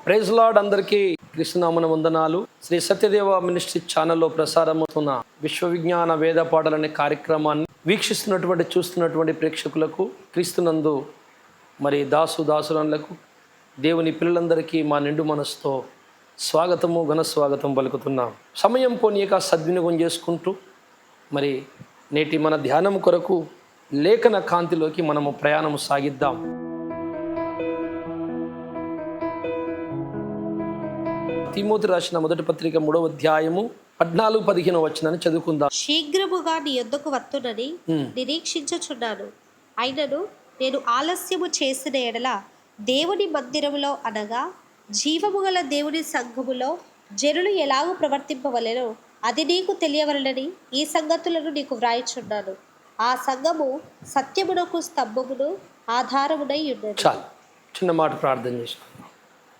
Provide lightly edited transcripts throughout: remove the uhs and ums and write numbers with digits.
Praise lord, అందరికీ కృష్ణనామన వందనాలు. Shri Satyadeva ministry ఛానల్లో ప్రసారమవుతున్న విశ్వవిజ్ఞాన వేద పాటలు అనే కార్యక్రమాన్ని వీక్షిస్తున్నటువంటి చూస్తున్నటువంటి ప్రేక్షకులకు, క్రీస్తునందు మరి దాసులకు, దేవుని పిల్లలందరికీ మా నిండు మనసుతో స్వాగతము, ఘన స్వాగతం పలుకుతున్నాం. సమయం పోనీయక సద్వినియోగం చేసుకుంటూ మరి నేటి మన ధ్యానం కొరకు లేఖన కాంతిలోకి మనము ప్రయాణం సాగిద్దాం. తిమోతి రాసిన మొదటి పత్రిక 3వ అధ్యాయము 14-15 వచనాన్ని చదువుకుందాం. శీఘ్రముగా నీ యొద్దకు వత్తునని నిరీక్షించుచున్నాను. అయినను నేను ఆలస్యము చేసిన ఎడల దేవుని మందిరములో అనగా జీవము గల దేవుని సంఘములో జనులు ఎలాగూ ప్రవర్తింపవలెనో అది నీకు తెలియవలనని ఈ సంగతులను నీకు వ్రాయిచున్నాను. ఆ సంఘము సత్యమునకు స్తంభమును ఆధారమునై ఉన్నది. చాలు, చిన్న మాట ప్రార్థన చేసుకుందాం.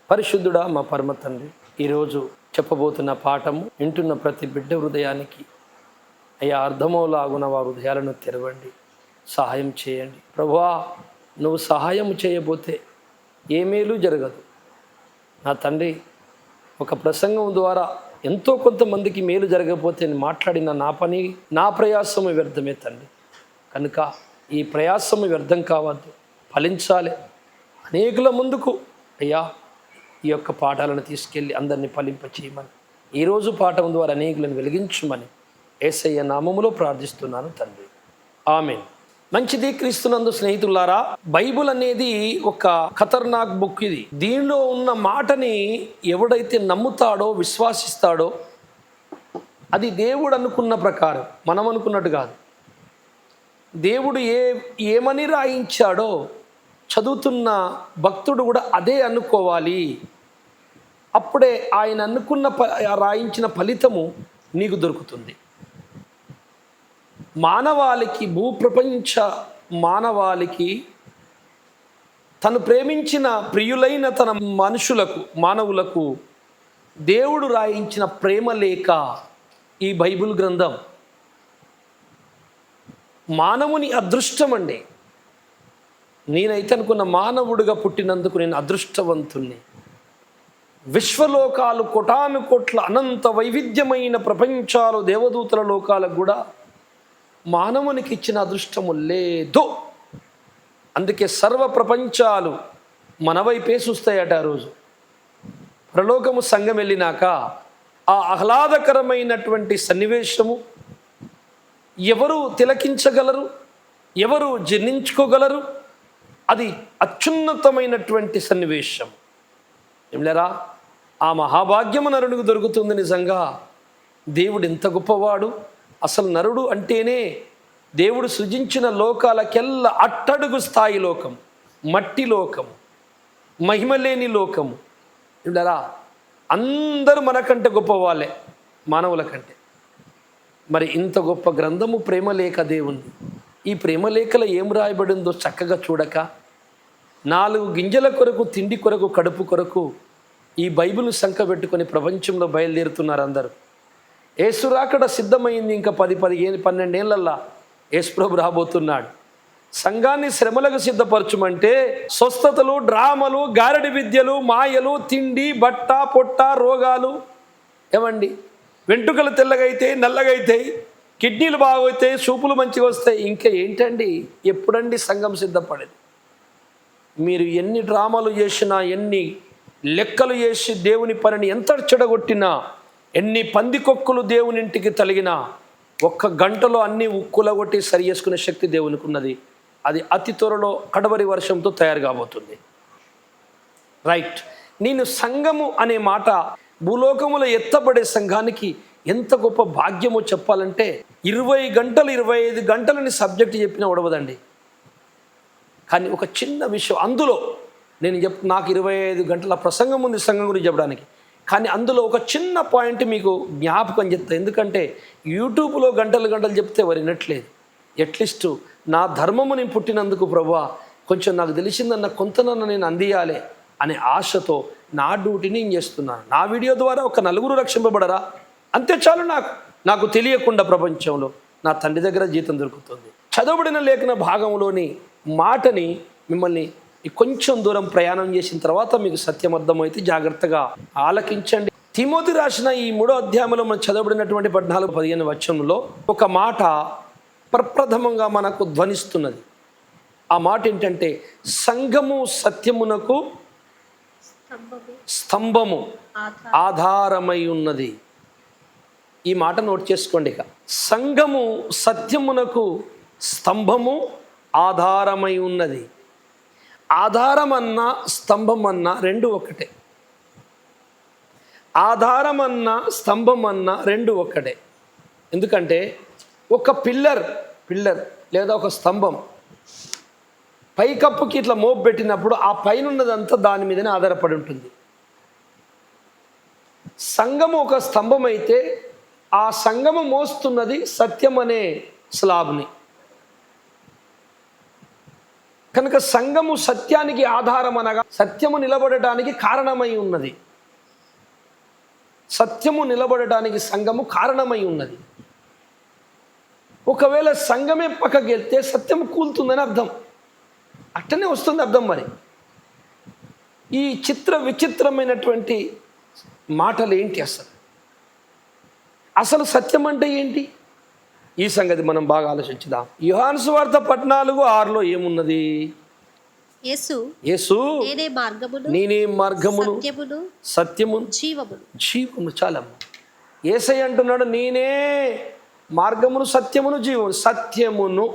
పరిశుద్ధుడా మా పరమ తండ్రి, ఈరోజు చెప్పబోతున్న పాఠము వింటున్న ప్రతి బిడ్డ హృదయానికి అయ్యా అర్థమవులాగున వారి హృదయాలను తెరవండి, సహాయం చేయండి. ప్రభువా, నువ్వు సహాయం చేయబోతే ఏ మేలు జరగదు నా తండ్రి. ఒక ప్రసంగం ద్వారా ఎంతో కొంతమందికి మేలు జరగకపోతే మాట్లాడిన నా పని, నా ప్రయాసము వ్యర్థమే తండ్రి. కనుక ఈ ప్రయాసము వ్యర్థం కావద్దు, ఫలించాలి. అనేకుల ముందుకు అయ్యా ఈ యొక్క పాఠాలను తీసుకెళ్ళి అందరినీ ఫలింపచేయమని, ఈరోజు పాఠం ద్వారా అనేకులను వెలిగించమని యేసయ్య నామములో ప్రార్థిస్తున్నాను తండ్రి, ఆమేన్. మంచిది. క్రీస్తునందు స్నేహితులారా, బైబుల్ అనేది ఒక ఖతర్నాక్ బుక్. ఇది దీనిలో ఉన్న మాటని ఎవడైతే నమ్ముతాడో, విశ్వాసిస్తాడో, అది దేవుడు అనుకున్న ప్రకారం, మనం అనుకున్నట్టు కాదు. దేవుడు ఏమని రాయించాడో చదువుతున్న భక్తుడు కూడా అదే అనుకోవాలి. అప్పుడే ఆయన అనుకున్న రాయించిన ఫలితము నీకు దొరుకుతుంది. మానవాళికి, భూప్రపంచ మానవాళికి, తను ప్రేమించిన ప్రియులైన తన మానవులకు దేవుడు రాయించిన ప్రేమ లేఖ ఈ బైబిల్ గ్రంథం. మానవుని అదృష్టం అండి. నేనైతే అనుకున్న మానవుడిగా పుట్టినందుకు నేను అదృష్టవంతుణ్ణి. విశ్వలోకాలు, కోటాను కోట్ల అనంత వైవిధ్యమైన ప్రపంచాలు, దేవదూతల లోకాలకు కూడా మానవునికి ఇచ్చిన అదృష్టము లేదు. అందుకే సర్వ ప్రపంచాలు మన వైపే చూస్తాయట. ఆ రోజు ప్రలోకము సంఘం వెళ్ళినాక ఆ ఆహ్లాదకరమైనటువంటి సన్నివేశము ఎవరు తిలకించగలరు, ఎవరు జీర్ణించుకోగలరు? అది అత్యున్నతమైనటువంటి సన్నివేశం. ఏమిలేరా, ఆ మహాభాగ్యము నరునికి దొరుకుతుంది. నిజంగా దేవుడు ఎంత గొప్పవాడు. అసలు నరుడు అంటేనే దేవుడు సృజించిన లోకాలకెల్లా అట్టడుగు స్థాయి లోకం, మట్టి లోకం, మహిమలేని లోకము. ఏమిలేరా, అందరూ మనకంటే గొప్పవాళ్ళే, మానవుల కంటే. మరి ఇంత గొప్ప గ్రంథము ప్రేమలేఖ దేవుని. ఈ ప్రేమలేఖలో ఏం రాయబడిందో చక్కగా చూడక 4 గింజల కొరకు, తిండి కొరకు, కడుపు కొరకు ఈ బైబిల్ సంఖ పెట్టుకొని ప్రపంచంలో బయలుదేరుతున్నారు అందరూ. యేసు రాకడ సిద్ధమైంది. ఇంకా 10-12 ఏళ్ళల్లా యేసుప్రభు రాబోతున్నాడు. సంఘాన్ని శ్రమలకు సిద్ధపరచమంటే స్వస్థతలు, డ్రామలు, గారడి విద్యలు, మాయలు, తిండి, బట్ట, పొట్ట, రోగాలు. ఏమండి, వెంట్రుకలు తెల్లగైతాయి, నల్లగైతాయి, కిడ్నీలు బాగవుతాయి, చూపులు మంచిగా వస్తాయి. ఇంకా ఏంటండి, ఎప్పుడండి సంఘం సిద్ధపడేది? మీరు ఎన్ని డ్రామాలు చేసినా, ఎన్ని లెక్కలు చేసి దేవుని పనిని ఎంత చెడగొట్టినా, ఎన్ని పందికొక్కులు దేవుని ఇంటికి తలిగినా, 1 గంటలో అన్ని ఉక్కులగొట్టి సరి చేసుకునే శక్తి దేవునికి ఉన్నది. అది అతి త్వరలో కడవరి వర్షంతో తయారు కాబోతుంది. రైట్. నేను సంఘము అనే మాట, భూలోకములో ఎత్తబడే సంఘానికి ఎంత గొప్ప భాగ్యమో చెప్పాలంటే 20 గంటలు 25 గంటలని సబ్జెక్ట్ చెప్పినా ఉడవదండి. కానీ ఒక చిన్న విషయం అందులో నాకు 25 గంటల ప్రసంగం ఉంది సంఘం గురించి చెప్పడానికి. కానీ అందులో ఒక చిన్న పాయింట్ మీకు జ్ఞాపకం చెప్తా. ఎందుకంటే యూట్యూబ్లో గంటలు చెప్తే వారు వినట్లేదు. అట్లీస్ట్ నా ధర్మము నేను పుట్టినందుకు ప్రభువా, కొంచెం నాకు తెలిసిందన్న కొంతనన్న నేను అందియాలి అనే ఆశతో నా డ్యూటీని నేను చేస్తున్నాను. నా వీడియో ద్వారా ఒక 4 రక్షింపబడరా, అంతే చాలు. నాకు తెలియకుండా ప్రపంచంలో నా తండ్రి దగ్గర జీతం దొరుకుతుంది. చదవబడిన లేఖన భాగంలోని మాటని మిమ్మల్ని ఈ కొంచెం దూరం ప్రయాణం చేసిన తర్వాత మీకు సత్యం అర్థమైతే జాగ్రత్తగా ఆలకించండి. తిమోతి రాసిన ఈ 3వ అధ్యాయంలో మనం చదవబడినటువంటి 14-15 వచనంలో ఒక మాట ప్రప్రథమంగా మనకు ధ్వనిస్తున్నది. ఆ మాట ఏంటంటే, సంఘము సత్యమునకు స్తంభము ఆధారమై ఉన్నది. ఈ మాట నోట్ చేసుకోండి. ఇక సంఘము సత్యమునకు స్తంభము ఆధారమై ఉన్నది. ఆధారమన్నా స్తంభమన్నా రెండు ఒకటే. ఆధారమన్నా స్తంభమన్నా రెండు ఒకటే. ఎందుకంటే ఒక పిల్లర్ లేదా ఒక స్తంభం పైకప్పుకి ఇట్లా మోపు పెట్టినప్పుడు ఆ పైన ఉన్నదంతా దాని మీదనే ఆధారపడి ఉంటుంది. సంఘము ఒక స్తంభం అయితే ఆ సంఘము మోస్తున్నది సత్యం అనే స్లాబ్ని. కనుక సంఘము సత్యానికి ఆధారం అనగా సత్యము నిలబడటానికి కారణమై ఉన్నది. సత్యము నిలబడటానికి సంఘము కారణమై ఉన్నది. ఒకవేళ సంఘమే పక్కకి వెళ్తే సత్యము కూలుతుందని అర్థం. అట్టనే వస్తుంది అర్థం. మరి ఈ విచిత్రమైనటువంటి మాటలు ఏంటి? అసలు సత్యం అంటే ఏంటి? ఈ సంగతి మనం బాగా ఆలోచించుదాం. యోహాను సువార్త 14:6లో ఏమున్నది? యేసు నేనే మార్గమును సత్యమును జీవమును. చాలమ్మ, యేసయ్య అంటున్నాడు నేనే మార్గమును సత్యమును జీవమును. సత్యమును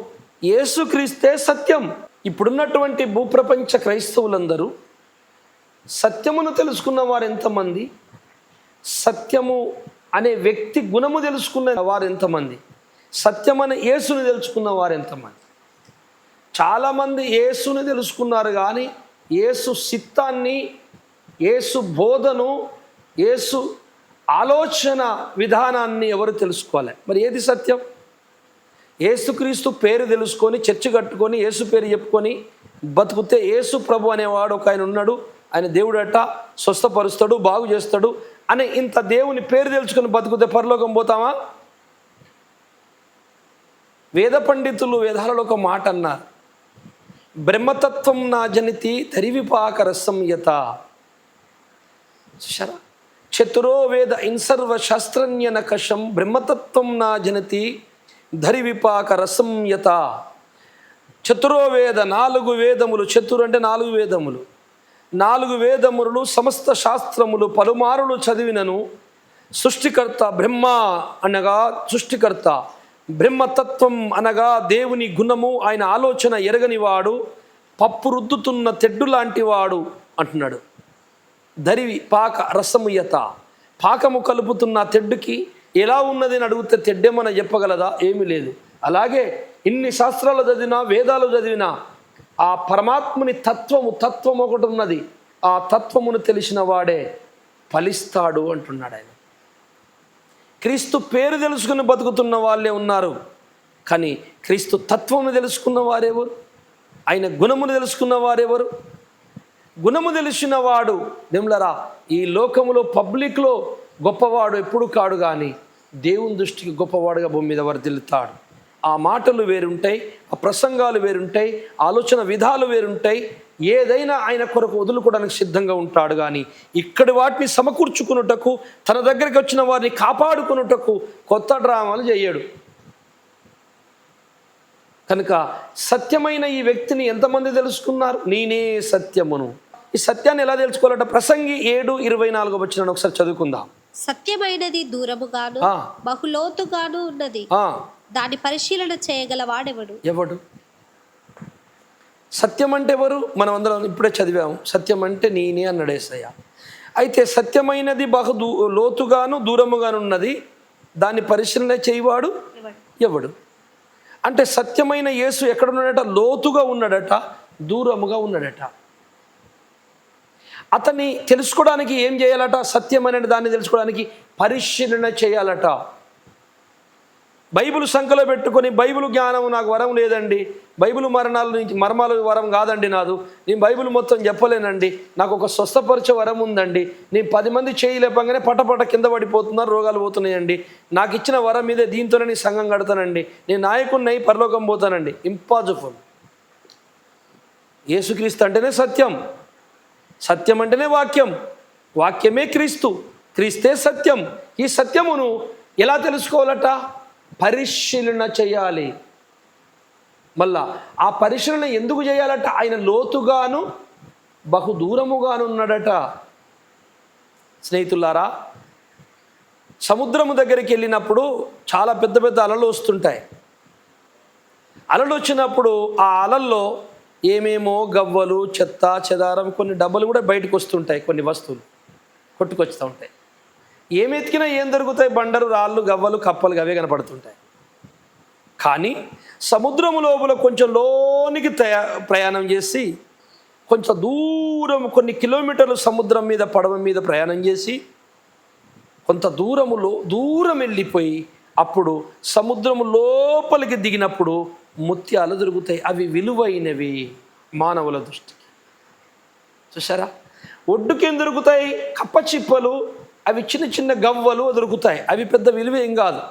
యేసుక్రీస్తే సత్యం. ఇప్పుడున్నటువంటి భూప్రపంచ క్రైస్తవులందరూ సత్యమును తెలుసుకున్న వారు ఎంతమంది? సత్యము అనే వ్యక్తి గుణము తెలుసుకున్న వారు ఎంతమంది? సత్యం అనే యేసుని తెలుసుకున్న వారు ఎంతమంది? చాలామంది యేసుని తెలుసుకున్నారు కానీ యేసు చిత్తాన్ని, యేసు బోధను, యేసు ఆలోచన విధానాన్ని ఎవరు తెలుసుకోవాలి? మరి ఏది సత్యం? యేసుక్రీస్తు పేరు తెలుసుకొని చర్చి కట్టుకొని యేసు పేరు చెప్పుకొని బతుకుతే యేసు ప్రభు అనేవాడు ఒక ఆయన ఉన్నాడు, ఆయన దేవుడట, స్వస్థపరుస్తాడు, బాగు చేస్తాడు అనే ఇంత దేవుని పేరు తెలుసుకొని బతుకుతే పరలోకం పోతామా? వేద పండితులు వేదాలలో ఒక మాట అన్నారు, బ్రహ్మతత్వం నా జనితి తరివిపాక రసంయత. చూశారా? చతురో వేద ఇన్సర్వ శాస్త్రజ్ఞ నకషం బ్రహ్మతత్వం నా జనతి ధరివిపాక రసంయత. చతురో వేద 4 వేదములు. చతురు అంటే 4 వేదములు. 4 వేదములు సమస్త శాస్త్రములు పలుమారులు చదివినను సృష్టికర్త బ్రహ్మ అనగా సృష్టికర్త, బ్రహ్మతత్వం అనగా దేవుని గుణము, ఆయన ఆలోచన ఎరగనివాడు, పప్పు రుద్దుతున్న తెడ్డు లాంటి వాడు అంటున్నాడు. ధరివి పాక రసముయత. పాకము కలుపుతున్న తెడ్డుకి ఎలా ఉన్నది అని అడిగితే తెడ్డేమన్నా చెప్పగలదా? ఏమీ లేదు. అలాగే ఇన్ని శాస్త్రాలు చదివినా, వేదాలు చదివినా ఆ పరమాత్ముని తత్వం ఒకటి ఉన్నది. ఆ తత్వమును తెలిసిన వాడే ఫలిస్తాడు అంటున్నాడు ఆయన. క్రీస్తు పేరు తెలుసుకుని బతుకుతున్న వాళ్ళే ఉన్నారు, కానీ క్రీస్తు తత్వమును తెలుసుకున్న వారెవరు? ఆయన గుణమును తెలుసుకున్న వారెవరు? గుణము తెలిసిన వాడు నిమ్లరా ఈ లోకములో పబ్లిక్లో గొప్పవాడు ఎప్పుడు కాడు, కానీ దేవుని దృష్టికి గొప్పవాడుగా భూమి మీద వర్ధిల్లుతాడు. ఆ మాటలు వేరుంటాయి, ఆ ప్రసంగాలు వేరుంటాయి, ఆలోచన విధాలు వేరుంటాయి. ఏదైనా ఆయన కొరకు వదులుకోవడానికి సిద్ధంగా ఉంటాడు, కానీ ఇక్కడి వాటిని సమకూర్చుకున్నటకు, తన దగ్గరికి వచ్చిన వారిని కాపాడుకున్నటకు కొత్త డ్రామాలు చేయడు. కనుక సత్యమైన ఈ వ్యక్తిని ఎంతమంది తెలుసుకున్నారు? నేనే సత్యమును. ఈ సత్యాన్ని ఎలా తెలుసుకోవాలంటే ప్రసంగి 7:24 వచనాన్ని ఒకసారి చదువుకుందాం. సత్యమైనది దూరముగాను బహులోతుగాను ఉన్నది, దాని పరిశీలన చేయగల వాడెవడు? ఎవడు? సత్యం అంటే ఎవరు? మనం అందరం ఇప్పుడే చదివాము. సత్యం అంటే నేనే అన్నాడు యేసయ్య. అయితే సత్యమైనది లోతుగాను దూరముగాను ఉన్నది, దాన్ని పరిశీలన చేయవాడు ఎవడు? అంటే సత్యమైన యేసు ఎక్కడున్నాడట? లోతుగా ఉన్నాడట, దూరముగా ఉన్నాడట. అతన్ని తెలుసుకోవడానికి ఏం చేయాలట? సత్యమైన దాన్ని తెలుసుకోవడానికి పరిశీలన చేయాలట. బైబిల్ సంఖ్యలో పెట్టుకొని బైబిల్ జ్ఞానం నాకు వరం లేదండి, బైబిల్ మర్మాలు వరం కాదండి నాదు, నేను బైబిల్ మొత్తం చెప్పలేనండి, నాకు ఒక స్వస్థపరిచే వరం ఉందండి, నేను 10 మంది చేయలేపంగానే పటపట కింద పడిపోతున్నారు, రోగాలు పోతున్నాయండి, నాకు ఇచ్చిన వరం మీదే దీంతోనే నేను సంఘం కడతానండి, నేను నాయకుడిని పరలోకం పోతానండి. ఇంపాసిబుల్. యేసుక్రీస్తు అంటేనే సత్యం, సత్యం అంటేనే వాక్యం, వాక్యమే క్రీస్తు, క్రీస్తే సత్యం. ఈ సత్యమును ఎలా తెలుసుకోవాలట? పరిశీలన చేయాలి. మళ్ళా ఆ పరిశీలన ఎందుకు చేయాలట? ఆయన లోతుగాను బహు దూరముగాను ఉన్నాడట. స్నేహితులారా, సముద్రము దగ్గరికి వెళ్ళినప్పుడు చాలా పెద్ద పెద్ద అలలు వస్తుంటాయి. అలలు వచ్చినప్పుడు ఆ అలల్లో ఏమేమో గవ్వలు, చెత్త చెదారం, కొన్ని డబ్బులు కూడా బయటకు వస్తుంటాయి, కొన్ని వస్తువులు కొట్టుకొస్తూ ఉంటాయి. ఏం ఎతికినా ఏం దొరుకుతాయి? బండరు, రాళ్ళు, గవ్వలు, కప్పలు అవే కనపడుతుంటాయి. కానీ సముద్రము లోపల కొంచెం లోనికి ప్రయాణం చేసి, కొంచెం దూరం, కొన్ని కిలోమీటర్లు సముద్రం మీద పడవ మీద ప్రయాణం చేసి, కొంత దూరం వెళ్ళిపోయి అప్పుడు సముద్రము లోపలికి దిగినప్పుడు ముత్యాలు దొరుకుతాయి. అవి విలువైనవి మానవుల దృష్టికి. చూసారా? ఒడ్డుకేం దొరుకుతాయి? కప్పచిప్పలు, అవి చిన్న చిన్న గవ్వలు దొరుకుతాయి. అవి పెద్ద విలువేం కాదు,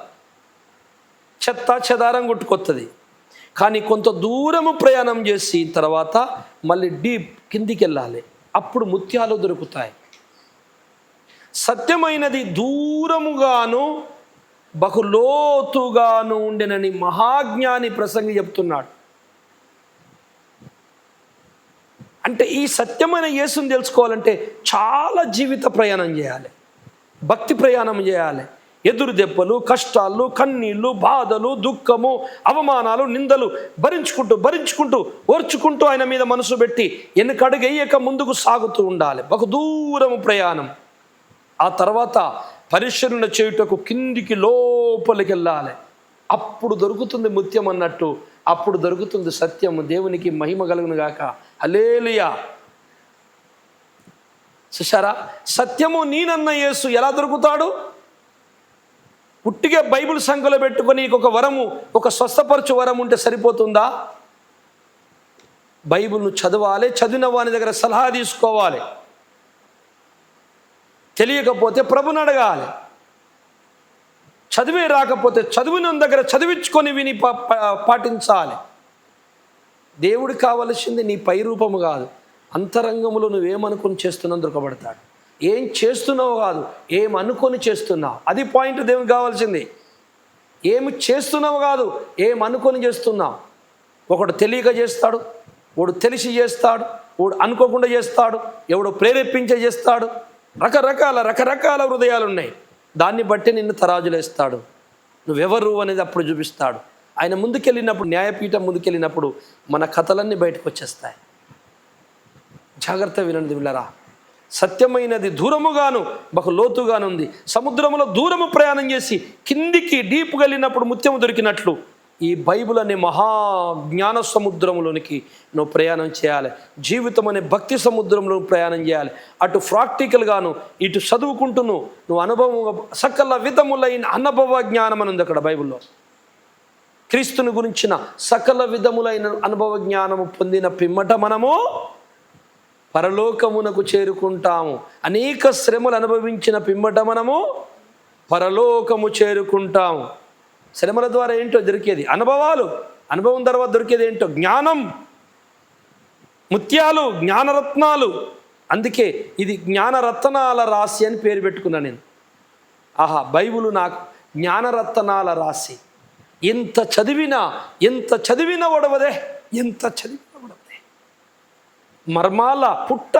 చెత్త చెదారం కొట్టుకొస్తుంది. కానీ కొంత దూరము ప్రయాణం చేసి తర్వాత మళ్ళీ డీప్ కిందికి వెళ్ళాలి, అప్పుడు ముత్యాలు దొరుకుతాయి. సత్యమైనది దూరముగాను బహులోతుగాను ఉండెనని మహాజ్ఞాని ప్రసంగి చెప్తున్నాడు. అంటే ఈ సత్యమైన యేసుని తెలుసుకోవాలంటే చాలా జీవిత ప్రయాణం చేయాలి, భక్తి ప్రయాణం చేయాలి. ఎదురు దెబ్బలు, కష్టాలు, కన్నీళ్ళు, బాధలు, దుఃఖము, అవమానాలు, నిందలు భరించుకుంటూ ఓర్చుకుంటూ ఆయన మీద మనసు పెట్టి వెనకడుగేయక ముందుకు సాగుతూ ఉండాలి. బహుదూరము ప్రయాణం. ఆ తర్వాత పరిశీలన చేయుటకు కిందికి లోపలికి వెళ్ళాలి. అప్పుడు దొరుకుతుంది ముత్యం అన్నట్టు, అప్పుడు దొరుకుతుంది సత్యము. దేవునికి మహిమ కలుగును గాక. హల్లెలూయా. చూశారా? సత్యము నేనన్న యేసు ఎలా దొరుకుతాడు? పుట్టిగా బైబిల్ సంఖ్యలో పెట్టుకొని ఒక వరము, ఒక స్వస్థపరచు వరం ఉంటే సరిపోతుందా? బైబిల్ను చదవాలి, చదివిన వాని దగ్గర సలహా తీసుకోవాలి. తెలియకపోతే ప్రభుని అడగాలి. చదివే రాకపోతే చదివిన దగ్గర చదివించుకొని విని పాటించాలి. దేవుడికి కావలసింది నీ పై రూపము కాదు, అంతరంగంలో నువ్వేమనుకొని చేస్తున్నావు దొరకబడతాడు. ఏం చేస్తున్నావు కాదు, ఏమనుకొని చేస్తున్నావు, అది పాయింట్ దేవునికి కావాల్సింది. ఏమి చేస్తున్నావు కాదు, ఏమనుకొని చేస్తున్నావు. ఒకడు తెలియక చేస్తాడు, వాడు తెలిసి చేస్తాడు, వాడు అనుకోకుండా చేస్తాడు, ఎవడు ప్రేరేపించే చేస్తాడు. రకరకాల హృదయాలు ఉన్నాయి. దాన్ని బట్టి నిన్ను తరాజులేస్తాడు. నువ్వెవరు అనేది అప్పుడు చూపిస్తాడు. ఆయన ముందుకెళ్ళినప్పుడు, న్యాయపీఠం ముందుకెళ్ళినప్పుడు మన కథలన్నీ బయటకు వచ్చేస్తాయి. జాగ్రత్త వినండి వీళ్ళరా. సత్యమైనది దూరముగాను బహు లోతుగానుంది. సముద్రంలో దూరము ప్రయాణం చేసి కిందికి డీప్గా వెళ్ళినప్పుడు ముత్యము దొరికినట్లు ఈ బైబిల్ అనే మహా జ్ఞాన సముద్రంలోనికి నువ్వు ప్రయాణం చేయాలి. జీవితం అనే భక్తి సముద్రంలో ప్రయాణం చేయాలి. అటు ప్రాక్టికల్గాను ఇటు చదువుకుంటూ నువ్వు అనుభవం, సకల విధములైన అనుభవ జ్ఞానం అని ఉంది అక్కడ బైబిల్లో. క్రీస్తుని గురించిన సకల విధములైన అనుభవ జ్ఞానము పొందిన పిమ్మట మనము పరలోకమునకు చేరుకుంటాము. అనేక శ్రమలు అనుభవించిన పిమ్మట మనము పరలోకము చేరుకుంటాము. శ్రమల ద్వారా ఏంటో దొరికేది అనుభవాలు, అనుభవం తర్వాత దొరికేది ఏంటో జ్ఞానం, ముత్యాలు, జ్ఞానరత్నాలు. అందుకే ఇది జ్ఞానరత్నాల రాశి అని పేరు పెట్టుకున్నా నేను. ఆహా, బైబిల్ నాకు జ్ఞానరత్నాల రాశి. ఎంత చదివినా ఒడవదే, ఎంత చదివినా ఒడవదే. మర్మాల పుట్ట,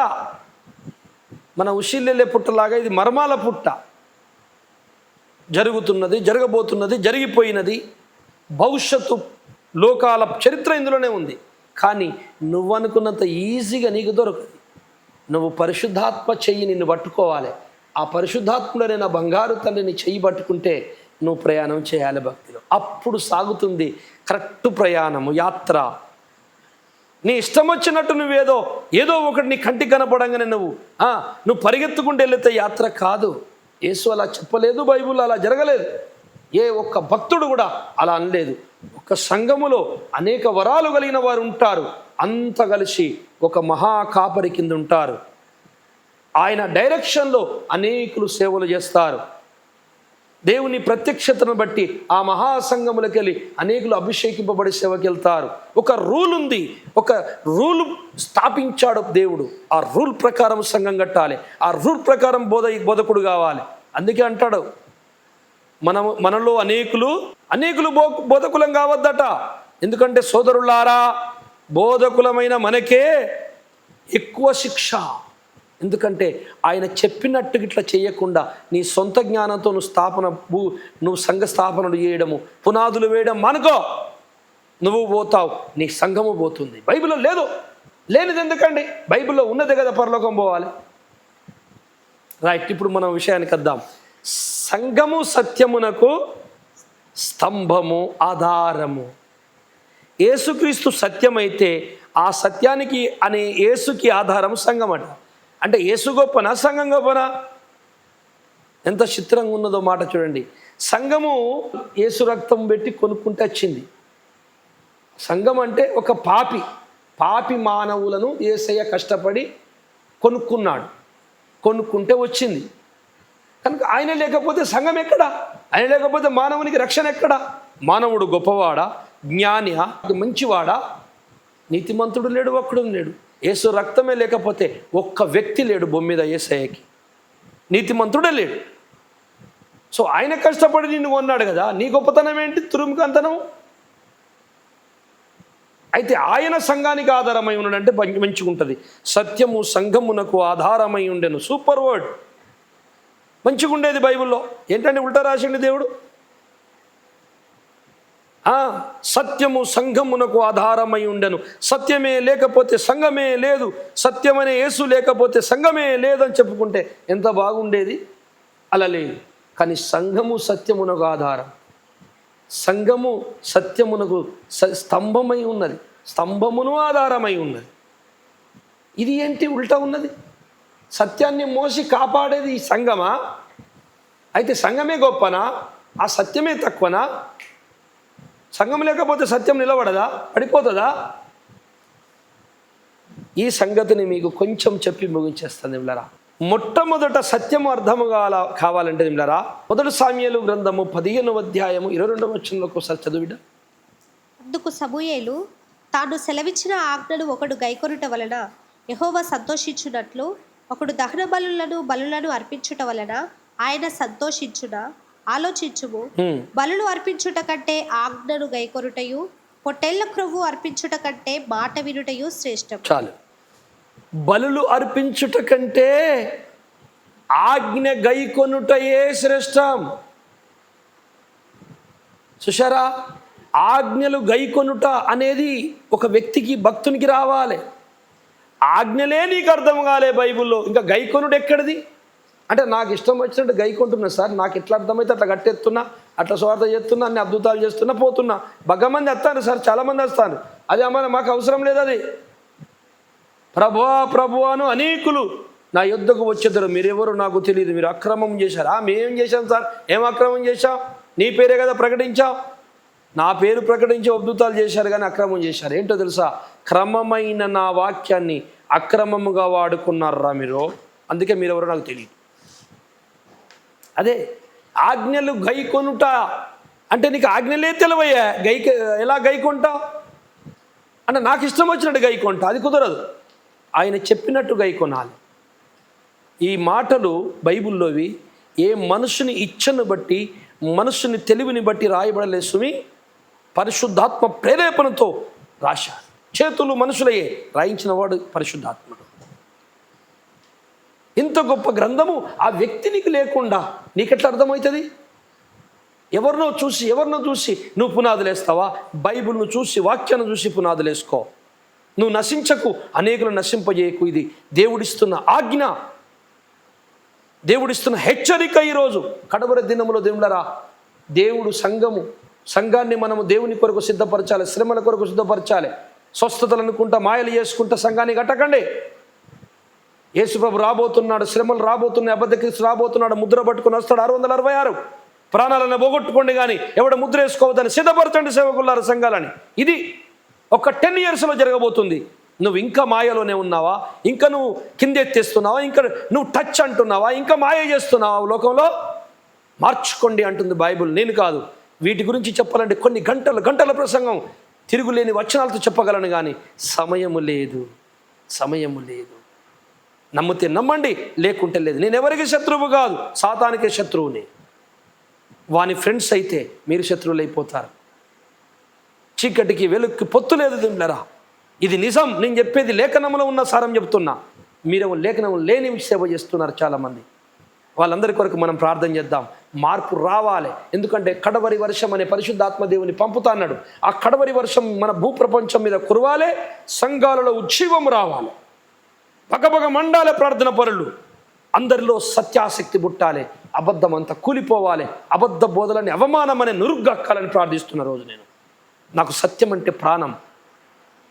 మన ఉషిల్లెలే పుట్టలాగా ఇది మర్మాల పుట్ట. జరుగుతున్నది, జరగబోతున్నది, జరిగిపోయినది, భవిష్యత్తు లోకాల చరిత్ర ఇందులోనే ఉంది. కానీ నువ్వు అనుకున్నంత ఈజీగా నీకు దొరకదు. నువ్వు పరిశుద్ధాత్మ చెయ్యి నిన్ను పట్టుకోవాలి. ఆ పరిశుద్ధాత్మలోనే నా బంగారు తండ్రిని చెయ్యి పట్టుకుంటే నువ్వు ప్రయాణం చేయాలి భక్తిలో. అప్పుడు సాగుతుంది కరెక్ట్ ప్రయాణము, యాత్ర. నీ ఇష్టం వచ్చినట్టు ఏదో ఒకటి నీ కంటికి కనపడంగానే నువ్వు పరిగెత్తుకుంటూ వెళితే యాత్ర కాదు. యేసు అలా చెప్పలేదు, బైబిల్ అలా జరగలేదు. ఏ ఒక్క భక్తుడు కూడా అలా అనలేదు. ఒక సంఘములో అనేక వరాలు కలిగిన వారు ఉంటారు, అంత కలిసి ఒక మహా కాపరి కింద ఉంటారు. ఆయన డైరెక్షన్లో అనేకులు సేవలు చేస్తారు. దేవుని ప్రత్యక్షతను బట్టి ఆ మహాసంఘములకు వెళ్ళి అనేకులు అభిషేకింపబడి సేవకి వెళ్తారు. ఒక రూల్ ఉంది, ఒక రూల్ స్థాపించాడు దేవుడు. ఆ రూల్ ప్రకారం సంఘం కట్టాలి, ఆ రూల్ ప్రకారం బోధకుడు కావాలి. అందుకే అంటాడు మనలో అనేకులు బోధకులం కావద్దట. ఎందుకంటే సోదరులారా, బోధకులమైన మనకే ఎక్కువ శిక్ష. ఎందుకంటే ఆయన చెప్పినట్టు ఇట్లా చేయకుండా నీ సొంత జ్ఞానంతో నువ్వు సంఘ స్థాపనలు చేయడము, పునాదులు వేయడం మానుకో, నువ్వు పోతావు, నీ సంఘము పోతుంది. బైబిల్లో లేనిది ఎందుకండి? బైబిల్లో ఉన్నదే కదా పరలోకం పోవాలి. రైట్, ఇప్పుడు మనం విషయానికి వద్దాం. సంఘము సత్యమునకు స్తంభము, ఆధారము. యేసుక్రీస్తు సత్యమైతే ఆ సత్యానికి అనే యేసుకి ఆధారం సంఘం అట. అంటే యేసు గొప్పనా, సంఘం గొప్పనా? ఎంత చిత్రంగా ఉన్నదో మాట చూడండి. సంఘము యేసు రక్తం పెట్టి కొనుక్కుంటే వచ్చింది. సంఘం అంటే ఒక పాపి మానవులను యేసయ్య కష్టపడి కొనుక్కుంటే వచ్చింది. కనుక ఆయన లేకపోతే సంఘం ఎక్కడా? ఆయన లేకపోతే మానవునికి రక్షణ ఎక్కడా? మానవుడు గొప్పవాడా, జ్ఞానియా, మంచివాడా? నీతిమంతుడు లేడు, ఒక్కడు లేడు. యేసు రక్తమే లేకపోతే ఒక్క వ్యక్తి లేడు భూమి మీద యేసయ్యకి, నీతిమంతుడే లేడు. సో ఆయన కష్టపడి నిన్ను కొన్నాడు కదా, నీ గొప్పతనం ఏంటి? తురుముకంతనం. అయితే ఆయన సంఘానికి ఆధారమై ఉన్నాడంటే మంచిగా ఉంటుంది. సత్యము సంఘమునకు ఆధారమై ఉండెను. సూపర్ వర్డ్, మంచిగా ఉండేది బైబిల్లో. ఏంటంటే ఉల్టా రాసిండు దేవుడు. సత్యము సంఘమునకు ఆధారమై ఉండెను. సత్యమే లేకపోతే సంఘమే లేదు, సత్యమనే యేసు లేకపోతే సంఘమే లేదని చెప్పుకుంటే ఎంత బాగుండేది. అలా లేదు. కానీ సంఘము సత్యమునకు ఆధారం, సంఘము సత్యమునకు స్తంభమై ఉన్నది, స్తంభమును ఆధారమై ఉన్నది. ఇది ఏంటి ఉల్టా ఉన్నది? సత్యాన్ని మోసి కాపాడేది ఈ సంఘమా? అయితే సంఘమే గొప్పనా, ఆ సత్యమే తక్కువనా? సంఘం లేకపోతే సత్యం నిలబడదా, పడిపోతుందా? ఈ సంగతిని మీకు కొంచెం చెప్పి ముగించేస్తాను నిమ్లరా. మొట్టమొదట సత్యము అర్థము కావాలంటే నిమ్లరా, 1 సామ్యుయేలు గ్రంథము 15వ అధ్యాయము 22వ వచనంలోకి ఒకసారి చదువుట. అందుకు సమూయేలు, తాను సెలవిచ్చిన ఆజ్ఞను ఒకడు గైకొనుట వలన యెహోవా సంతోషించున్నట్లు ఒకడు దహన బలులను అర్పించుట వలన ఆయన సంతోషించునా? ఆలోచించుము. బలులు అర్పించుట కంటే ఆజ్ఞను గైకొనుటయు, పొట్టేళ్ల క్రొవ్వు అర్పించుట కంటే మాట వినుటయు శ్రేష్టం. చాలు. బలులు అర్పించుట కంటే ఆజ్ఞ గైకొనుటయే శ్రేష్టం. చూశారా? ఆజ్ఞలు గైకొనుట అనేది ఒక వ్యక్తికి, భక్తునికి రావాలి. ఆజ్ఞలే నీకు అర్థం కాలే బైబిల్లో, ఇంకా గైకొనుడు ఎక్కడిది? అంటే నాకు ఇష్టం వచ్చినట్టు గైకొంటున్నా సార్, నాకు ఎట్లా అర్థమైతే అట్లా గట్టెత్తున్నా, అట్లా స్వార్థ చేస్తున్నా, అన్ని అద్భుతాలు చేస్తున్నా, పోతున్నా. బగ్గమంది వస్తాను సార్, చాలామంది వస్తాను. అది అమ్మ మాకు అవసరం లేదు. అది ప్రభువాను అనేకులు నా యుద్ధకు వచ్చేద్దరు, మీరెవరు నాకు తెలియదు, మీరు అక్రమం చేశారు. మేమేం చేశాం సార్? ఏం అక్రమం చేశాం? నీ పేరే కదా ప్రకటించాం. నా పేరు ప్రకటించి అద్భుతాలు చేశారు కానీ అక్రమం చేశారు. ఏంటో తెలుసా? క్రమమైన నా వాక్యాన్ని అక్రమముగా వాడుకున్నారా మీరు. అందుకే మీరెవరో నాకు తెలియదు. అదే ఆజ్ఞలు గైకొనుట అంటే నీకు ఆజ్ఞలే తెలివయ్యా. ఎలా గైకొంటావు అంటే నాకు ఇష్టం వచ్చినట్టు గైకొంటా, అది కుదరదు. ఆయన చెప్పినట్టు గైకొనాలి. ఈ మాటలు బైబిల్లోవి ఏ మనుషుని ఇచ్చను బట్టి, మనుషుని తెలివిని బట్టి రాయబడలే సుమి, పరిశుద్ధాత్మ ప్రేరేపణతో రాశారు. చేతులు మనుషులయ్యే, రాయించిన వాడు పరిశుద్ధాత్ముడు. ఇంత గొప్ప గ్రంథము ఆ వ్యక్తి నీకు లేకుండా నీకెట్లా అర్థమవుతుంది? ఎవరినో చూసి నువ్వు పునాదులు వేస్తావా? బైబిల్ను చూసి, వాక్యాన్ని చూసి పునాదులు వేసుకో. నువ్వు నశించకు, అనేకులు నశింపజేయకు. ఇది దేవుడిస్తున్న ఆజ్ఞ, దేవుడిస్తున్న హెచ్చరిక. ఈరోజు కడవరి దినములో దేవులరా, దేవుడు సంఘాన్ని మనము దేవుని కొరకు సిద్ధపరచాలి, శ్రమల కొరకు సిద్ధపరచాలి. స్వస్థతలు అనుకుంటా, మాయలు చేసుకుంటా సంఘాన్ని కట్టకండి. యేసుప్రభు రాబోతున్నాడు, శ్రమలు రాబోతున్నాయి, అబద్ధక్రీస్తు రాబోతున్నాడు, ముద్ర పట్టుకుని వస్తాడు. 666 ప్రాణాలను పోగొట్టుకోండి కానీ ఎవడ ముద్ర వేసుకోవద్దని సిద్ధపరచండి సేవకులారు సంఘాలని. ఇది ఒక 10 yearsలో జరగబోతుంది. నువ్వు ఇంకా మాయలోనే ఉన్నావా? ఇంకా నువ్వు కిందెత్తేస్తున్నావా? ఇంకా నువ్వు టచ్ అంటున్నావా? ఇంకా మాయ చేస్తున్నావా లోకంలో? మార్చుకోండి అంటుంది బైబిల్, నేను కాదు. వీటి గురించి చెప్పాలంటే కొన్ని గంటల ప్రసంగం తిరుగులేని వచనాలతో చెప్పగలను, కానీ సమయము లేదు. నమ్మితే నమ్మండి, లేకుంటే లేదు. నేను ఎవరికి శత్రువు కాదు, సాతానికే శత్రువుని. వాని ఫ్రెండ్స్ అయితే మీరు శత్రువులు అయిపోతారు. చీకటికి వెలుక్కి పొత్తు లేదు దింలరా. ఇది నిజం, నేను చెప్పేది లేఖనంలో ఉన్న సారం చెప్తున్నా. మీరేమో లేఖనం లేని సేవ చేస్తున్నారు చాలామంది. వాళ్ళందరి కొరకు మనం ప్రార్థన చేద్దాం. మార్పు రావాలి. ఎందుకంటే కడవరి వర్షం అనే పరిశుద్ధాత్మ దేవుని పంపుతా అన్నాడు. ఆ కడవరి వర్షం మన భూప్రపంచం మీద కురవాలి. సంఘాలలో ఉజ్జీవం రావాలి. పగపగ మండాలే ప్రార్థన పరులు. అందరిలో సత్యాసక్తి పుట్టాలి. అబద్ధం అంతా కూలిపోవాలి. అబద్ధ బోధలని అవమానం అనే నురుగ్గక్కాలని ప్రార్థిస్తున్న రోజు నేను. నాకు సత్యం అంటే ప్రాణం.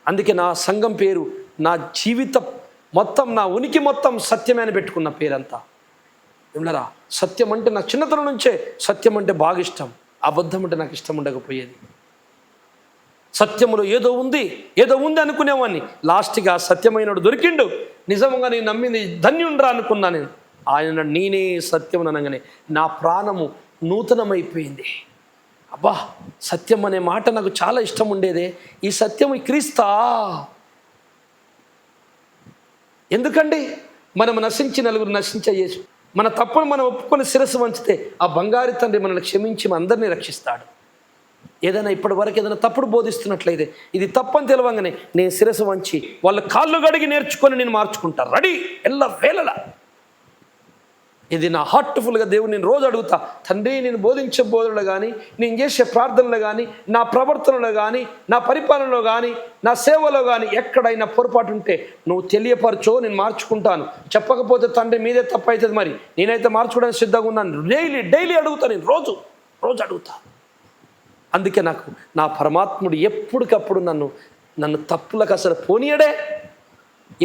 అందుకే నా సంఘం పేరు, నా జీవితం మొత్తం, నా ఉనికి మొత్తం సత్యమే అని పెట్టుకున్న పేరంతా. ఏమన్నారా, సత్యం అంటే నాకు చిన్నతనం నుంచే సత్యం అంటే బాగా ఇష్టం. అబద్ధం అంటే నాకు ఇష్టం ఉండకపోయేది. సత్యములో ఏదో ఉంది అనుకునేవాడిని. లాస్ట్గా సత్యమైనడు దొరికిండు. నిజంగా నేను నమ్మింది ధన్యుండ్రా అనుకున్నా నేను. ఆయన నేనే సత్యం అనగానే నా ప్రాణము నూతనమైపోయింది. అబ్బా, సత్యం అనే మాట నాకు చాలా ఇష్టం ఉండేదే. ఈ సత్యం క్రీస్తా. ఎందుకండి మనం నశించి నలుగురు నశించేసు. మన తప్పును మనం ఒప్పుకొని శిరస్సు వంచితే ఆ బంగారు తండ్రి మనల్ని క్షమించి అందరినీ రక్షిస్తాడు. ఏదైనా ఇప్పటి వరకు ఏదైనా తప్పుడు బోధిస్తున్నట్లయితే ఇది తప్పని తెలవంగానే నేను శిరస్సు వంచి వాళ్ళ కాళ్ళు గడిగి నేర్చుకొని నేను మార్చుకుంటా. రెడీ ఎల్ల వేళలా. ఇది నా హార్ట్ఫుల్గా దేవుడు నేను రోజు అడుగుతా, తండ్రి నేను బోధించే బోధనలో కానీ, నేను చేసే ప్రార్థనలో కానీ, నా ప్రవర్తనలో కానీ, నా పరిపాలనలో కానీ, నా సేవలో కానీ ఎక్కడైనా పొరపాటు ఉంటే నువ్వు తెలియపరచో, నేను మార్చుకుంటాను. చెప్పకపోతే తండ్రి మీదే తప్పు అవుతుంది. మరి నేనైతే మార్చుకోవడానికి సిద్ధంగా ఉన్నాను. డైలీ అడుగుతా, నేను రోజు అడుగుతా. అందుకే నాకు నా పరమాత్ముడు ఎప్పటికప్పుడు నన్ను తప్పులకు అసలు పోనీయడే.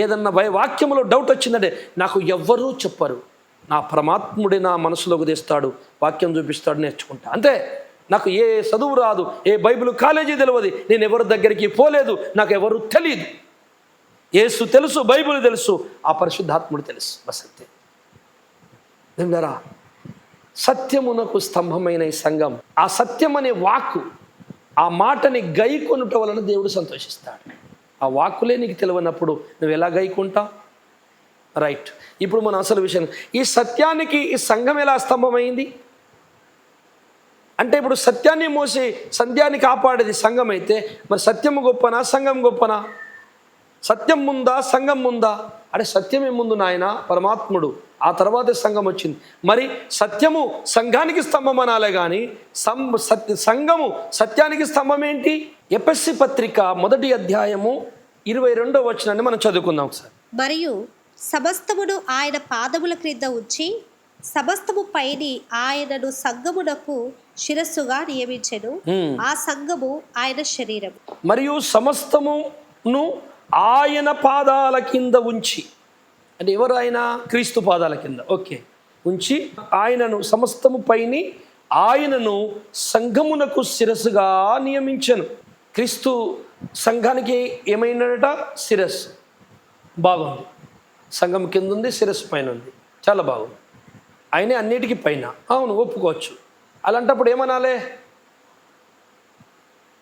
ఏదన్నా వాక్యములో డౌట్ వచ్చిందంటే నాకు ఎవ్వరూ చెప్పరు. నా పరమాత్ముడే నా మనసులోకి తెస్తాడు, వాక్యం చూపిస్తాడు, నేర్చుకుంటా. అంతే. నాకు ఏ చదువు రాదు, ఏ బైబిల్ కాలేజీ తెలియదు, నేను ఎవరి దగ్గరికి పోలేదు, నాకు ఎవరు తెలియదు. యేసు తెలుసు, బైబిల్ తెలుసు, ఆ పరిశుద్ధాత్ముడు తెలుసు. బస్ అంతే. ఏమిరా, సత్యమునకు స్తంభమైన ఈ సంఘం, ఆ సత్యం అనే వాక్కు, ఆ మాటని గైకొనుట వలన దేవుడు సంతోషిస్తాడు. ఆ వాక్కులే నీకు తెలియనప్పుడు నువ్వు ఎలా గైకుంటావు? రైట్. ఇప్పుడు మన అసలు విషయం, ఈ సత్యానికి ఈ సంఘం ఎలా స్తంభమైంది అంటే, ఇప్పుడు సత్యాన్ని మోసి సత్యాన్ని కాపాడేది సంఘం అయితే మరి సత్యము గొప్పనా సంఘం గొప్పనా? సత్యం ముందా సంఘం ముందా? అంటే సత్యమే ముందు నాయన, పరమాత్ముడు, ఆ తర్వాతే సంఘం వచ్చింది. మరి సత్యము సంఘానికి స్తంభం అనాలే కానీ సంఘము సత్యానికి స్తంభం ఏంటి? ఎఫెసీ పత్రిక 1వ అధ్యాయము 22వ వచనాన్ని మనం చదువుకుందాం ఒకసారి. మరియు సమస్తమును ఆయన పాదముల క్రింద ఉంచి సమస్తము పైని ఆయనను సంఘమునకు శిరస్సుగా నియమించెను. ఆ సంఘము ఆయన శరీరం. మరియు సమస్తమును ఆయన పాదాల కింద ఉంచి, అంటే ఎవరు ఆయన? క్రీస్తు పాదాల కింద. ఓకే, ఉంచి ఆయనను సమస్తము పైని ఆయనను సంఘమునకు శిరస్సుగా నియమించెను. క్రీస్తు సంఘానికి ఏమైనాడట? శిరస్సు. బాగుంది. సంఘం కింద ఉంది, శిరస్సు పైన ఉంది. చాలా బాగుంది. ఆయనే అన్నిటికీ పైన. అవును, ఒప్పుకోవచ్చు. అలాంటప్పుడు ఏమనాలే?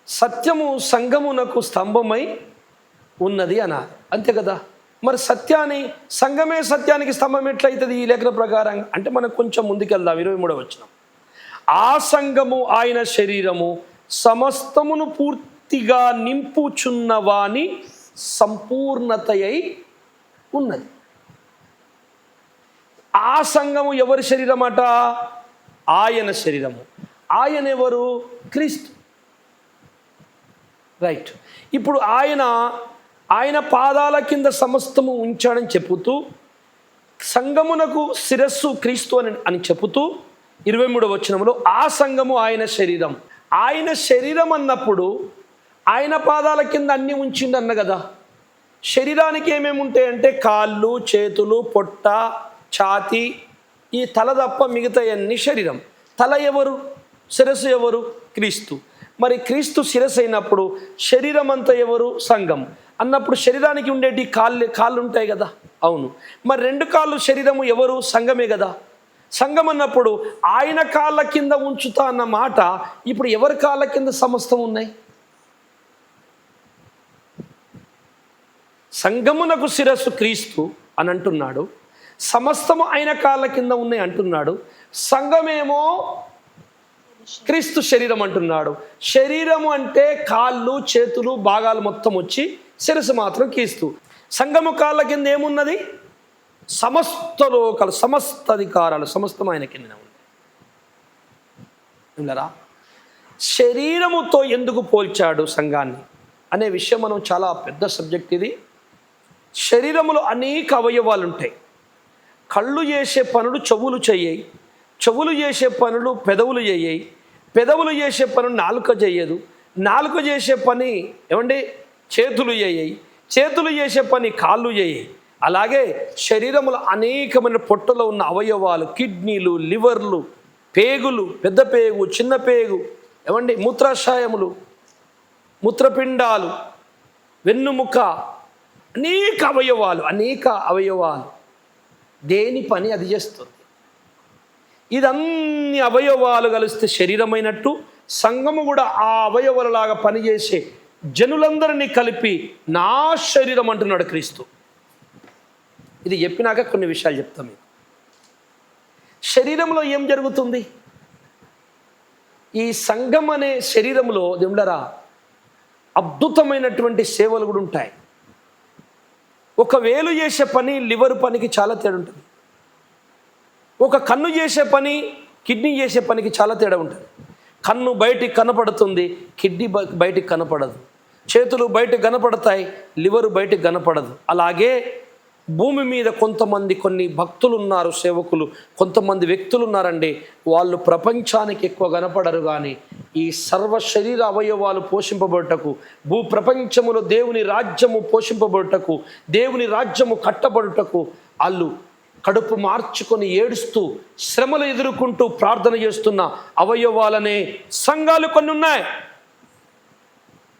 సత్యము సంఘమునకు స్తంభమై ఉన్నది అనాలి. అంతే కదా. మరి సంఘమే సత్యానికి స్తంభం ఎట్లయితుంది ఈ లేఖన ప్రకారంగా? అంటే మనం కొంచెం ముందుకెళ్దాం. 23వ వచనం. ఆ సంఘము ఆయన శరీరము, సమస్తమును పూర్తిగా నింపుచున్నవాని సంపూర్ణతయై ఉన్నది. ఆ సంఘము ఎవరి శరీరం అట? ఆయన శరీరము. ఆయన ఎవరు? క్రీస్తు. రైట్. ఇప్పుడు ఆయన పాదాల కింద సమస్తము ఉంచాడని చెబుతూ, సంఘమునకు శిరస్సు క్రీస్తు అని చెబుతూ 23వ వచనంలో ఆ సంఘము ఆయన శరీరం. ఆయన శరీరం అన్నప్పుడు ఆయన పాదాల కింద అన్నీ ఉంచిండు అన్న కదా. శరీరానికి ఏమేమి ఉంటాయంటే కాళ్ళు, చేతులు, పొట్ట, ఛాతి, ఈ తల తప్ప మిగతా అన్ని శరీరం. తల ఎవరు? శిరస్సు ఎవరు? క్రీస్తు. మరి క్రీస్తు శిరస్సు అయినప్పుడు శరీరం అంతా ఎవరు? సంఘం అన్నప్పుడు శరీరానికి ఉండేటి కాళ్ళు ఉంటాయి కదా. అవును. మరి 2 కాళ్ళు శరీరము ఎవరు? సంఘమే కదా. సంఘం అన్నప్పుడు ఆయన కాళ్ళ కింద ఉంచుతా అన్న మాట ఇప్పుడు ఎవరి కాళ్ళ కింద సమస్తం ఉన్నాయి? సంఘమునకు శిరస్సు క్రీస్తు అని అంటున్నాడు, సమస్తము ఆయన కాళ్ళ కింద ఉన్నాయి అంటున్నాడు. సంఘమేమో క్రీస్తు శరీరం అంటున్నాడు. శరీరము అంటే కాళ్ళు చేతులు భాగాలు మొత్తం వచ్చి శిరస్సు మాత్రం క్రీస్తు. సంఘము కాళ్ళ కింద ఏమున్నది? సమస్త లోకాలు, సమస్త అధికారాలు, సమస్తం ఆయన కింద ఉంది. విన్నారా? శరీరముతో ఎందుకు పోల్చాడు సంఘాన్ని అనే విషయం మనం చాలా పెద్ద సబ్జెక్ట్ ఇది. శరీరములో అనేక అవయవాలు ఉంటాయి. కళ్ళు చేసే పనులు చెవులు చెయ్యయి, చెవులు చేసే పనులు పెదవులు చెయ్యయి, పెదవులు చేసే పనులు నాలుక చెయ్యదు, నాలుక చేసే పని ఏమండి చేతులు చెయ్యయి, చేతులు చేసే పని కాళ్ళు చెయ్యయి. అలాగే శరీరములో అనేకమైన పొట్టలో ఉన్న అవయవాలు, కిడ్నీలు, లివర్లు, పేగులు, పెద్ద పేగు, చిన్న పేగు, ఏమండి మూత్రాశయములు, మూత్రపిండాలు, వెన్నుముక, అనేక అవయవాలు దేని పని అది చేస్తుంది. ఇదన్ని అవయవాలు కలిస్తే శరీరమైనట్టు సంఘము కూడా ఆ అవయవాలలాగా పనిచేసే జనులందరినీ కలిపి నా శరీరం అంటున్నాడు క్రీస్తు. ఇది చెప్పినాక కొన్ని విషయాలు చెప్తాం మీకు. శరీరంలో ఏం జరుగుతుంది? ఈ సంఘం అనే శరీరంలో దేవుళ్ళరా అద్భుతమైనటువంటి సేవలు కూడా ఉంటాయి. ఒక వేలు చేసే పని లివర్ పనికి చాలా తేడా ఉంటుంది. ఒక కన్ను చేసే పని కిడ్నీ చేసే పనికి చాలా తేడా ఉంటుంది. కన్ను బయటికి కనపడుతుంది, కిడ్నీ బయటికి కనపడదు. చేతులు బయటకు కనపడతాయి, లివరు బయటకు కనపడదు. అలాగే భూమి మీద కొన్ని భక్తులు ఉన్నారు, సేవకులు, కొంతమంది వ్యక్తులు ఉన్నారండి. వాళ్ళు ప్రపంచానికి ఎక్కువ కనపడరు, కానీ ఈ సర్వ శరీర అవయవాలు పోషింపబడుటకు, భూ ప్రపంచములో దేవుని రాజ్యము పోషింపబడుటకు, దేవుని రాజ్యము కట్టబడుటకు వాళ్ళు కడుపు మార్చుకొని ఏడుస్తూ శ్రమలు ఎదుర్కొంటూ ప్రార్థన చేస్తున్న అవయవాలనే సంఘాలు కొన్ని ఉన్నాయి.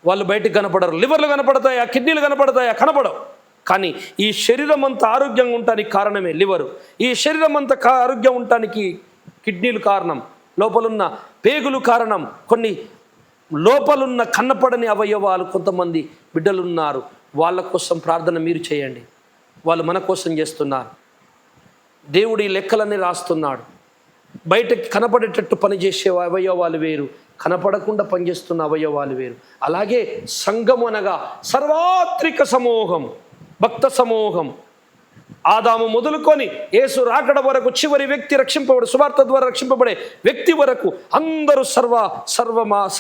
వాళ్ళు బయటికి కనపడరు. లివర్లు కనపడతాయా, కిడ్నీలు కనపడతాయా? కనపడవు. కానీ ఈ శరీరం అంతా ఆరోగ్యంగా ఉండటానికి కారణమే లివరు. ఈ శరీరం అంతా ఆరోగ్యం ఉండటానికి కిడ్నీలు కారణం, లోపలున్న పేగులు కారణం, కొన్ని లోపలున్న కన్నపడని అవయవాలు కొంతమంది బిడ్డలు ఉన్నారు. వాళ్ళ కోసం ప్రార్థన మీరు చేయండి. వాళ్ళు మన కోసం చేస్తున్నారు. దేవుడి లెక్కలన్నీ రాస్తున్నాడు. బయటకి కనపడేటట్టు పనిచేసే అవయవాలు వేరు, కనపడకుండా పనిచేస్తున్న అవయవాలు వేరు. అలాగే సంఘం అనగా సర్వాత్రిక సమూహం, భక్త సమూహం. ఆదాము మొదలుకొని యేసు రాకడ వరకు చివరి వ్యక్తి రక్షింపబడే, సువార్త ద్వారా రక్షింపబడే వ్యక్తి వరకు అందరూ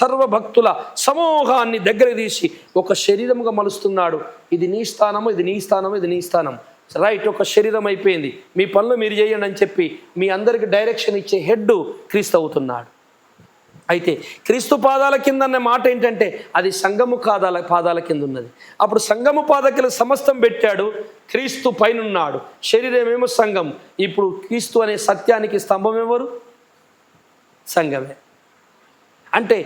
సర్వ భక్తుల సమూహాన్ని దగ్గర తీసి ఒక శరీరముగా మలుస్తున్నాడు. ఇది నీ స్థానము, ఇది నీ స్థానము, ఇది నీ స్థానం. రైట్, ఒక శరీరం అయిపోయింది, మీ పనులు మీరు చేయండి అని చెప్పి మీ అందరికి డైరెక్షన్ ఇచ్చే హెడ్ క్రీస్తు అవుతున్నాడు. అయితే క్రీస్తు పాదాల కింద అనే మాట ఏంటంటే అది సంఘము పాదాల కింద ఉన్నది. అప్పుడు సంఘము పాదకిల సమస్తం పెట్టాడు, క్రీస్తు పైనున్నాడు, శరీరమేమో సంఘం. ఇప్పుడు క్రీస్తు అనే సత్యానికి స్తంభం ఎవరు? సంఘమే. అంటే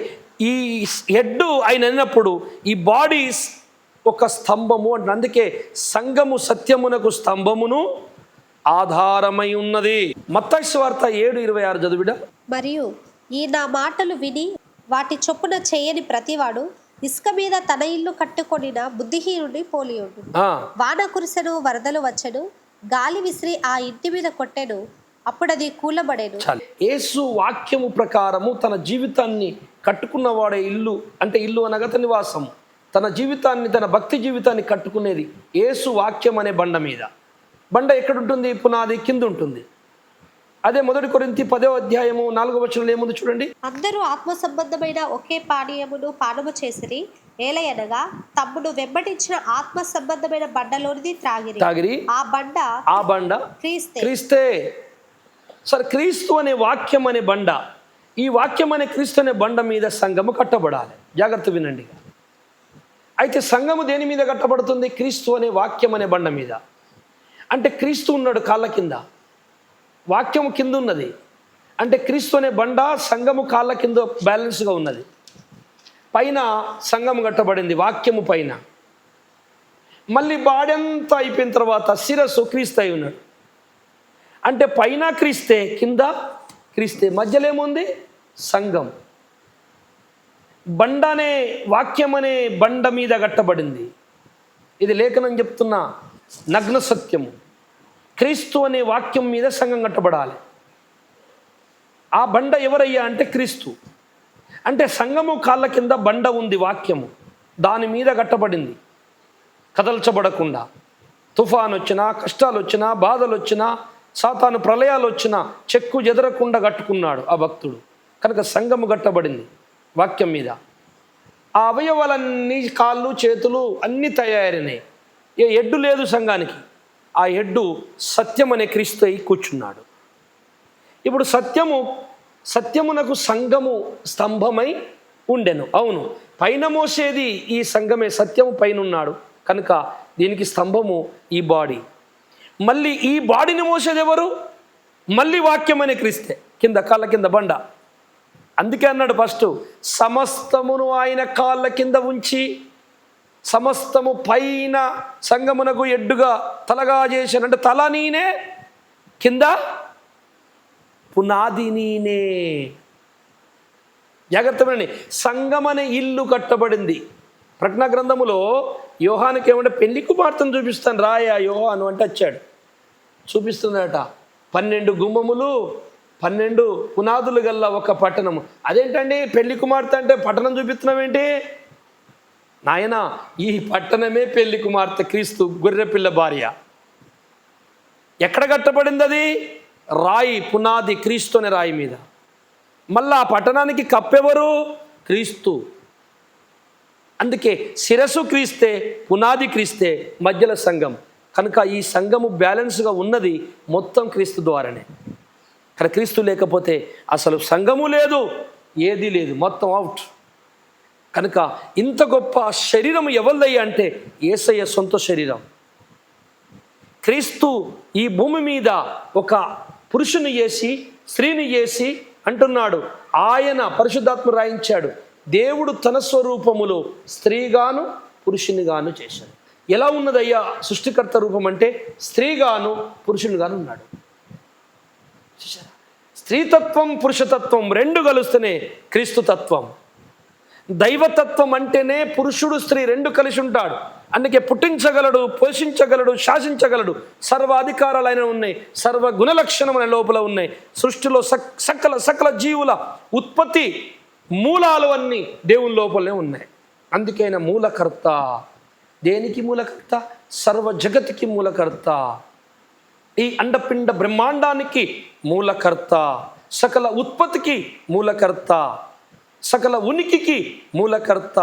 ఈ హెడ్ ఆయన అన్నప్పుడు ఈ బాడీ ఒక స్తంభము అంటే, అందుకే సంఘము సత్యమునకు స్తంభమును ఆధారమై ఉన్నది. మత్తయి సువార్త 7:26 చదువుడ. మరియు ఈ నా మాటలు విని వాటి చొప్పున చేయని ప్రతివాడు ఇసుక మీద తన ఇల్లు కట్టుకొనిన బుద్ధిహీనుడి పోలియుడు. వాన కురిసెను, వరదలు వచ్చెను, గాలి విసిరి ఆ ఇంటి మీద కొట్టెను, అప్పుడది కూలబడేను. యేసు వాక్యము ప్రకారము తన జీవితాన్ని కట్టుకున్నవాడే ఇల్లు, అంటే ఇల్లు అనగా తన నివాసము, తన జీవితాన్ని, తన భక్తి జీవితాన్ని కట్టుకునేది యేసు వాక్యం అనే బండ మీద. బండ ఎక్కడుంటుంది? పునాది కింద ఉంటుంది. అదే 1 కొరింథీ 10:4 ఏముంది చూడండి. అందరూ ఆత్మ సంబంధమైన ఒకే పానీయమును పానము చేసిరి, ఏలయనగా తమ్ముడు వెంబడించిన ఆత్మ సంబంధమైన బండలోనిది త్రాగిరి. ఆ బండ క్రీస్తే. సరే, క్రీస్తు అనే వాక్యం అనే బండ, ఈ వాక్యం అనే క్రీస్తు అనే బండ మీద సంఘము కట్టబడాలి. జాగ్రత్త వినండి. అయితే సంఘము దేని మీద కట్టబడుతుంది? క్రీస్తు అనే వాక్యం అనే బండ మీద. అంటే క్రీస్తు ఉన్నాడు కాళ్ళ కింద, వాక్యము కింద ఉన్నది. అంటే క్రీస్తు అనే బండ సంఘము కాళ్ళ కింద బ్యాలెన్స్గా ఉన్నది. పైన సంఘము కట్టబడింది వాక్యము పైన. మళ్ళీ బాడీ అంతా అయిపోయిన తర్వాత శిరస్సు క్రీస్తు అయి ఉన్నాడు. అంటే పైన క్రీస్తే, కింద క్రీస్తే, మధ్యలో ఏముంది? సంఘం. బండ అనే వాక్యం అనే బండ మీద కట్టబడింది. ఇది లేఖనం చెప్తున్న నగ్న సత్యము. క్రీస్తు అనే వాక్యం మీద సంఘం కట్టబడాలి. ఆ బండ ఎవరయ్యా అంటే క్రీస్తు. అంటే సంఘము కాళ్ళ కింద బండ ఉంది, వాక్యము దాని మీద కట్టబడింది. కదల్చబడకుండా తుఫాను వచ్చినా, కష్టాలు వచ్చినా, బాధలు వచ్చినా, సాతాను ప్రళయాలు వచ్చినా చెక్కు చెదరకుండా కట్టుకున్నాడు ఆ భక్తుడు. కనుక సంఘము కట్టబడింది వాక్యం మీద. ఆ అవయవాలన్నీ, కాళ్ళు చేతులు అన్నీ తయారైనాయి. ఏ ఎడ్డు లేదు సంఘానికి. ఆ ఎడ్డు సత్యం అనే క్రీస్తు అయి కూర్చున్నాడు. ఇప్పుడు సత్యమునకు సంఘము స్తంభమై ఉండెను. అవును, పైన మోసేది ఈ సంఘమే. సత్యము పైన ఉన్నాడు కనుక దీనికి స్తంభము ఈ బాడీ. మళ్ళీ ఈ బాడీని మోసేది ఎవరు? మళ్ళీ వాక్యం అనే క్రీస్తే, కింద కాళ్ళ కింద బండ. అందుకే అన్నాడు ఫస్ట్, సమస్తమును ఆయన కాళ్ళ కింద ఉంచి సమస్తము పైన సంగమునకు ఎడ్డుగా తలగా చేశాను. అంటే తల నేనే, కింద పునాది నేనే. జాగ్రత్తమని, సంగమనే ఇల్లు కట్టబడింది. ప్రకటన గ్రంథములో యోహానుకి ఏమంటే పెళ్లి కుమార్తెను చూపిస్తాను రాయా యోహాను అంటే వచ్చాడు. చూపిస్తున్నాడట 12 గుమ్మములు, 12 పునాదులు గల్ల ఒక పట్టణము. అదేంటండి పెళ్లి కుమార్తె అంటే పట్టణం చూపిస్తున్నామేంటి? నాయన, ఈ పట్టణమే పెళ్లి కుమార్తె, క్రీస్తు గొర్రెపిల్ల భార్య. ఎక్కడ కట్టబడింది అది? రాయి, పునాది, క్రీస్తు అనే రాయి మీద. మళ్ళా ఆ పట్టణానికి కప్పెవరు? క్రీస్తు. అందుకే శిరస్సు క్రీస్తే, పునాది క్రీస్తే, మధ్యలో సంఘం. కనుక ఈ సంఘము బ్యాలెన్స్గా ఉన్నది మొత్తం క్రీస్తు ద్వారానే. కానీ క్రీస్తు లేకపోతే అసలు సంఘము లేదు, ఏది లేదు, మొత్తం అవుట్. కనుక ఇంత గొప్ప శరీరం ఎవరిదయ్యా అంటే యేసయ్య సొంత శరీరం. క్రీస్తు ఈ భూమి మీద ఒక పురుషుని చేసి, స్త్రీని చేసి అంటున్నాడు. ఆయన పరిశుద్ధాత్మ రాయించాడు, దేవుడు తన స్వరూపములో స్త్రీగాను పురుషునిగాను చేశాడు. ఎలా ఉన్నదయ్యా సృష్టికర్త రూపం అంటే? స్త్రీగాను పురుషునిగాను ఉన్నాడు. చూసారా? స్త్రీతత్వం పురుషతత్వం రెండు కలుస్తేనే క్రీస్తు తత్వం. దైవతత్వం అంటేనే పురుషుడు స్త్రీ రెండు కలిసి ఉంటాడు. అందుకే పుట్టించగలడు, పోషించగలడు, శాసించగలడు. సర్వ అధికారాలు ఆయన ఉన్నాయి, సర్వ గుణలక్షణముల లోపల ఉన్నాయి. సృష్టిలో సకల జీవుల ఉత్పత్తి మూలాలు అన్నీ దేవుని లోపలనే ఉన్నాయి. అందుకే ఆయన మూలకర్త. దేనికి మూలకర్త? సర్వ జగతికి మూలకర్త. ఈ అండపిండ బ్రహ్మాండానికి మూలకర్త, సకల ఉత్పత్తికి మూలకర్త, సకల ఉనికికి మూలకర్త.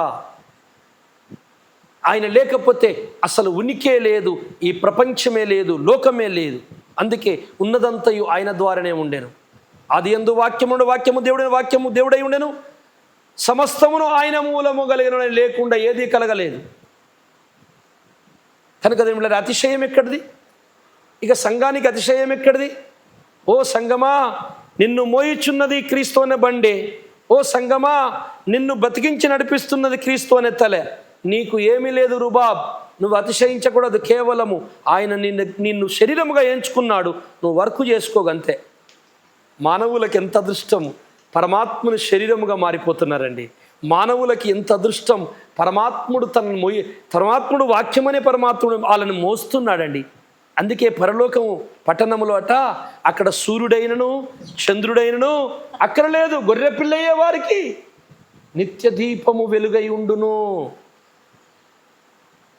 ఆయన లేకపోతే అసలు ఉనికే లేదు, ఈ ప్రపంచమే లేదు, లోకమే లేదు. అందుకే ఉన్నదంతయు ఆయన ద్వారానే ఉండెను. ఆది యందు వాక్యముండు, వాక్యము దేవుడైన, వాక్యము దేవుడై ఉండెను. సమస్తమును ఆయన మూలము కలిగిన, లేకుండా ఏదీ కలగలేదు. కనుక దేవుళ్ళ అతిశయం ఎక్కడిది? ఇక సంఘానికి అతిశయం ఎక్కడిది? ఓ సంఘమా, నిన్ను మోయిచున్నది క్రీస్తు అనే బండే. ఓ సంఘమా, నిన్ను బతికించి నడిపిస్తున్నది క్రీస్తు అనే తలే. నీకు ఏమీ లేదు రుబాబ్, నువ్వు అతిశయించకూడదు. కేవలము ఆయన నిన్ను శరీరముగా ఎంచుకున్నాడు, నువ్వు వర్క్ చేసుకోగంతే. మానవులకి ఎంత అదృష్టము, పరమాత్ముని శరీరముగా మారిపోతున్నారండి. మానవులకి ఎంత అదృష్టం, పరమాత్ముడు వాక్యమనే పరమాత్ముడు వాళ్ళని మోస్తున్నాడండి. అందుకే పరలోకము పట్టణములో అక్కడ సూర్యుడైనను చంద్రుడైనను అక్కడ లేదు, గొర్రె పిల్లయ్యే వారికి నిత్య దీపము వెలుగై ఉండును.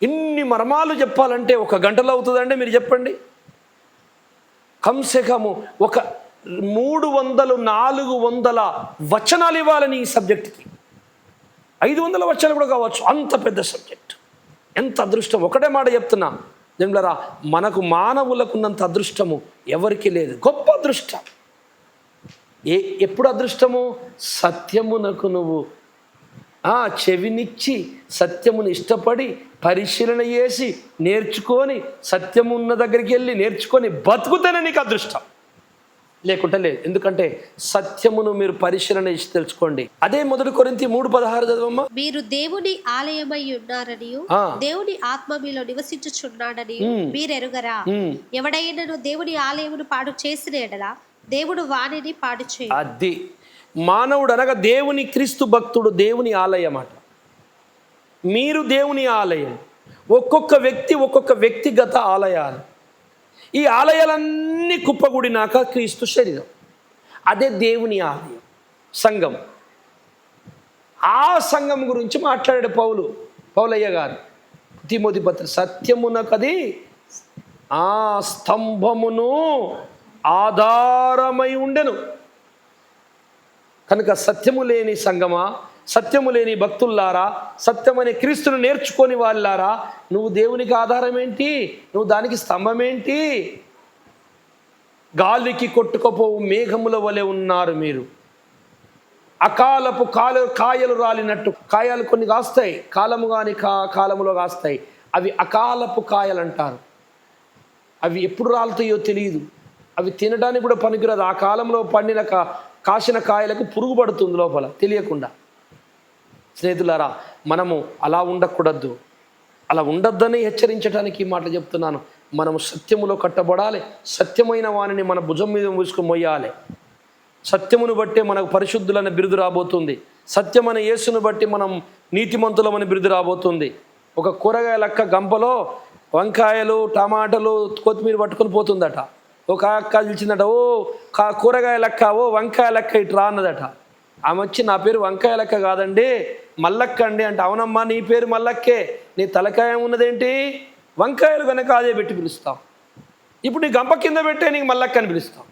ఇన్ని మర్మాలు చెప్పాలంటే 1 గంటలో అవుతుందండి? మీరు చెప్పండి. కంసెకము ఒక 300-400 వచనాలు ఇవ్వాలని ఈ సబ్జెక్ట్కి. 500 వచనాలు కూడా కావచ్చు, అంత పెద్ద సబ్జెక్ట్. ఎంత అదృష్టం! ఒకటే మాట చెప్తున్నా జనులారా, మనకు మానవులకు ఉన్నంత అదృష్టము ఎవరికి లేదు. గొప్ప అదృష్టం. ఎప్పుడు అదృష్టము? సత్యమునకు నువ్వు చెవినిచ్చి, సత్యమును ఇష్టపడి, పరిశీలన చేసి, నేర్చుకొని, సత్యము ఉన్న దగ్గరికి వెళ్ళి నేర్చుకొని బతుకుతేనే నీకు అదృష్టం. లేకుంటే లేదు. ఎందుకంటే సత్యమును మీరు పరిశీలన చేసి తెలుసుకోండి. అదే 1 కొరింథీ 3:16 చదవమ్మా. మీరు దేవుని ఆలయమై ఉన్నారని దేవుని ఆత్మ మీలో నివసించుచున్నాడని మీరు ఎరుగరా? ఎవడైనను దేవుని ఆలయమును పాడు చేసిన ఎడల దేవుడు వానిని పాడు చేయ. అది మానవుడు అనగా దేవుని క్రీస్తు భక్తుడు దేవుని ఆలయం అట. మీరు దేవుని ఆలయం. ఒక్కొక్క వ్యక్తిగత ఆలయాలు. ఈ ఆలయాలన్నీ కుప్పగూడినాక క్రీస్తు శరీరం, అదే దేవుని ఆలయం, సంఘం. ఆ సంఘం గురించి మాట్లాడాడు పౌలయ్య గారు తిమోతి పత్రిక. సత్యమునకది ఆ స్తంభమును ఆధారమై ఉండెను. కనుక సత్యము లేని సంగమా, సత్యము లేని భక్తుల్లారా, సత్యమనే క్రీస్తును నేర్చుకొని వాళ్ళారా, నువ్వు దేవునికి ఆధారం ఏంటి? నువ్వు దానికి స్తంభం ఏంటి? గాలికి కొట్టుకపోవు మేఘముల వలె ఉన్నారు మీరు. అకాలపు కాయలు రాలినట్టు. కాయలు కొన్ని కాస్తాయి, కాలము కాని కాలములో కాస్తాయి. అవి అకాలపు కాయలు అంటారు. అవి ఎప్పుడు రాలుతాయో తెలియదు. అవి తినడానికి కూడా పనికిరాదు. ఆ కాలంలో పండిన కాసిన కాయలకు పురుగు పడుతుంది లోపల తెలియకుండా. స్నేహితులారా, మనము అలా ఉండకూడదు. అలా ఉండొద్దని హెచ్చరించడానికి ఈ మాటలు చెప్తున్నాను. మనము సత్యములో కట్టబడాలి. సత్యమైన వానిని మన భుజం మీద మూసుకొని మొయ్యాలి. సత్యమును బట్టే మనకు పరిశుద్ధులనే బిరుదు రాబోతుంది. సత్యమైన యేసును బట్టి మనం నీతిమంతులమని బిరుదు రాబోతుంది. ఒక కూరగాయ లెక్క గంపలో వంకాయలు, టమాటాలు, కొత్తిమీర పట్టుకొని పోతుందట. ఒక అక్క పిలిచిందట, ఓ కూరగాయ లెక్క, ఓ వంకాయ లెక్క ఇటు రా అన్నదట. ఆమె వచ్చి, నా పేరు వంకాయ లెక్క కాదండి, మల్లక్క అండి అంటే. అవునమ్మా, నీ పేరు మల్లక్కే, నీ తలకాయ ఉన్నదేంటి? వంకాయలు కనుక అదే పెట్టి పిలుస్తాం. ఇప్పుడు నీ గంప కింద పెట్టే నీకు మల్లక్క అని పిలుస్తాం.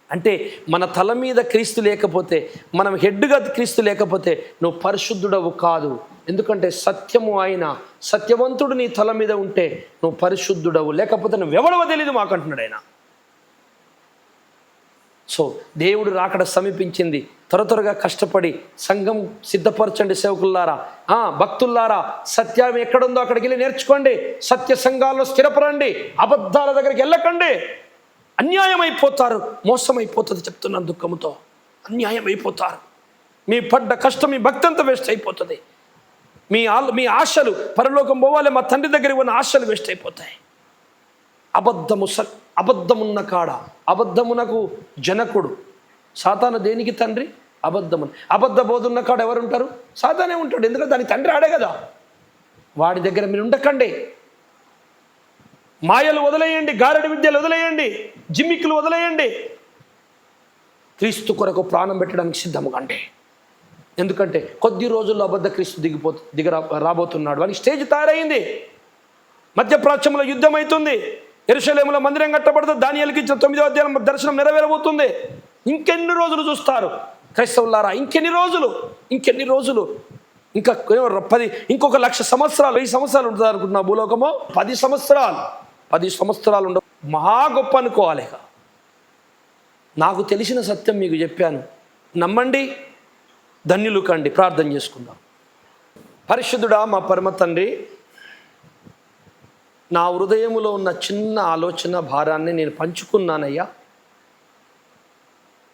అంటే మన తల మీద క్రీస్తు లేకపోతే, మనం హెడ్గా క్రీస్తు లేకపోతే నువ్వు పరిశుద్ధుడవు కాదు. ఎందుకంటే సత్యము ఆయన సత్యవంతుడు నీ తల మీద ఉంటే నువ్వు పరిశుద్ధుడవు, లేకపోతే నువ్వు ఎవడవో తెలీదు మాకంటున్నాడు ఆయన. సో దేవుడు రాకడ సమీపించింది. త్వరగా కష్టపడి సంఘం సిద్ధపరచండి సేవకుల్లారా, భక్తుల్లారా. సత్యం ఎక్కడుందో అక్కడికి వెళ్ళి నేర్చుకోండి. సత్య సంఘాల్లో స్థిరపరండి. అబద్ధాల దగ్గరికి వెళ్ళకండి. అన్యాయం అయిపోతారు, మోసమైపోతుంది. చెప్తున్నాను దుఃఖంతో. అన్యాయం అయిపోతారు. మీ పడ్డ కష్టం, మీ భక్తి అంతా వేస్ట్ అయిపోతుంది. మీ ఆశలు పరలోకం పోవాలి, మా తండ్రి దగ్గరికి ఉన్న ఆశలు వేస్ట్ అయిపోతాయి. అబద్ధమున్న కాడ, అబద్ధమునకు జనకుడు సాతాను. దేనికి తండ్రి? అబద్ధమును. అబద్ధ బోధున్న కాడ ఎవరుంటారు? సాతానే ఉంటాడు. ఎందుకంటే దానికి తండ్రి ఆడే కదా. వాడి దగ్గర మీరు ఉండకండి. మాయలు వదిలేయండి, గారడి విద్యలు వదిలేయండి, జిమ్మిక్కులు వదిలేయండి. క్రీస్తు కొరకు ప్రాణం పెట్టడానికి సిద్ధముగా అంటే. ఎందుకంటే కొద్ది రోజుల్లో అబద్ధ క్రీస్తు రాబోతున్నాడు అని స్టేజ్ తయారైంది. మధ్యప్రాచ్యంలో యుద్ధం అవుతుంది. యెరూషలేములో మందిరం కట్టబడుతుంది. దానియేలుకి ఇచ్చిన 9వ అధ్యాయం దర్శనం నెరవేరబోతుంది. ఇంకెన్ని రోజులు చూస్తారు క్రైస్తవులారా? ఇంకెన్ని రోజులు? ఇంకా ఇంకొక 1,00,000 సంవత్సరాలు, 1000 సంవత్సరాలు ఉంటుంది అనుకుంటున్నా భూలోకము. 10 సంవత్సరాలు ఉండవు. మహా గొప్ప అనుకోవాలి. నాకు తెలిసిన సత్యం మీకు చెప్పాను, నమ్మండి, ధన్యులు కండి. ప్రార్థన చేసుకుందాం. పరిశుద్ధుడా మా పరమ తండ్రి, నా హృదయములో ఉన్న చిన్న ఆలోచన భారాన్ని నేను పంచుకున్నానయ్యా.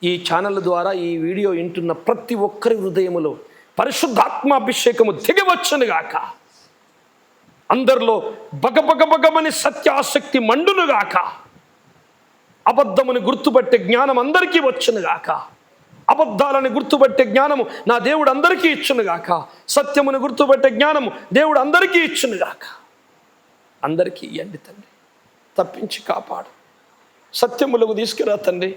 ఈ ఛానల్ ద్వారా ఈ వీడియో వింటున్న ప్రతి ఒక్కరి హృదయములో పరిశుద్ధాత్మాభిషేకము దిగవచ్చునుగాక. అందరిలో బగబగబగమని సత్యాసక్తి మండునుగాక. అబద్ధముని గుర్తుపట్టే జ్ఞానం అందరికీ వచ్చునుగాక. అబద్ధాలను గుర్తుపట్టే జ్ఞానము నా దేవుడు అందరికీ ఇచ్చునుగాక. సత్యమును గుర్తుపట్టే జ్ఞానము దేవుడు అందరికీ ఇచ్చునుగాక. అందరికీ ఇయ్యండి తండ్రి. తప్పించి కాపాడు. సత్యములకు తీసుకురా తండ్రి.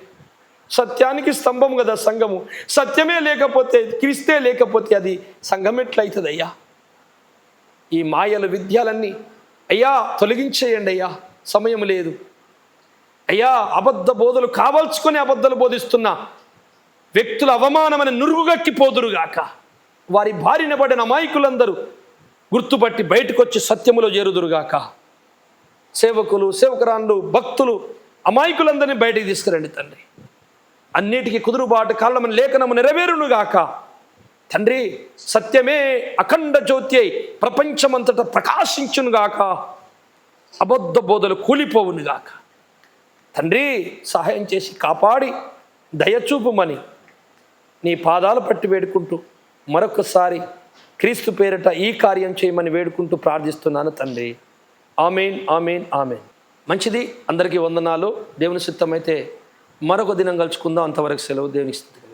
సత్యానికి స్తంభం కదా సంఘము. సత్యమే లేకపోతే, క్రీస్తే లేకపోతే అది సంఘం ఎట్లయితుంది అయ్యా? ఈ మాయల విద్యలన్నీ అయ్యా తొలగించేయండి అయ్యా. సమయం లేదు అయ్యా. అబద్ధ బోధలు కావాల్చుకొని అబద్ధాలు బోధిస్తున్నా వ్యక్తుల అవమానమని నురుగుగట్టిపోదురుగాక. వారి బారిన పడిన అమాయకులందరూ గుర్తుపట్టి బయటకు వచ్చి సత్యములో చేరుదురుగాక. సేవకులు, సేవకురాళ్ళు, భక్తులు, అమాయకులందరినీ బయటికి తీసుకురండి తండ్రి. అన్నిటికీ కుదురుబాటు కారణమని లేఖనము నెరవేరునుగాక తండ్రి. సత్యమే అఖండ జ్యోతి అయి ప్రపంచమంతటా ప్రకాశించునుగాక. అబద్ధ బోధలు కూలిపోవునుగాక తండ్రి సహాయం చేసి కాపాడి దయచూపుమని నీ పాదాలు పట్టి వేడుకుంటూ మరొకసారి క్రీస్తు పేరిట ఈ కార్యం చేయమని వేడుకుంటూ ప్రార్థిస్తున్నాను తండ్రి. ఆమేన్, ఆమేన్, ఆమేన్. మంచిది, అందరికీ వందనాలు. దేవుని చిత్తమైతే మరొక దినం కలుసుకుందాం. అంతవరకు సెలవు. దేవుని స్తుతి.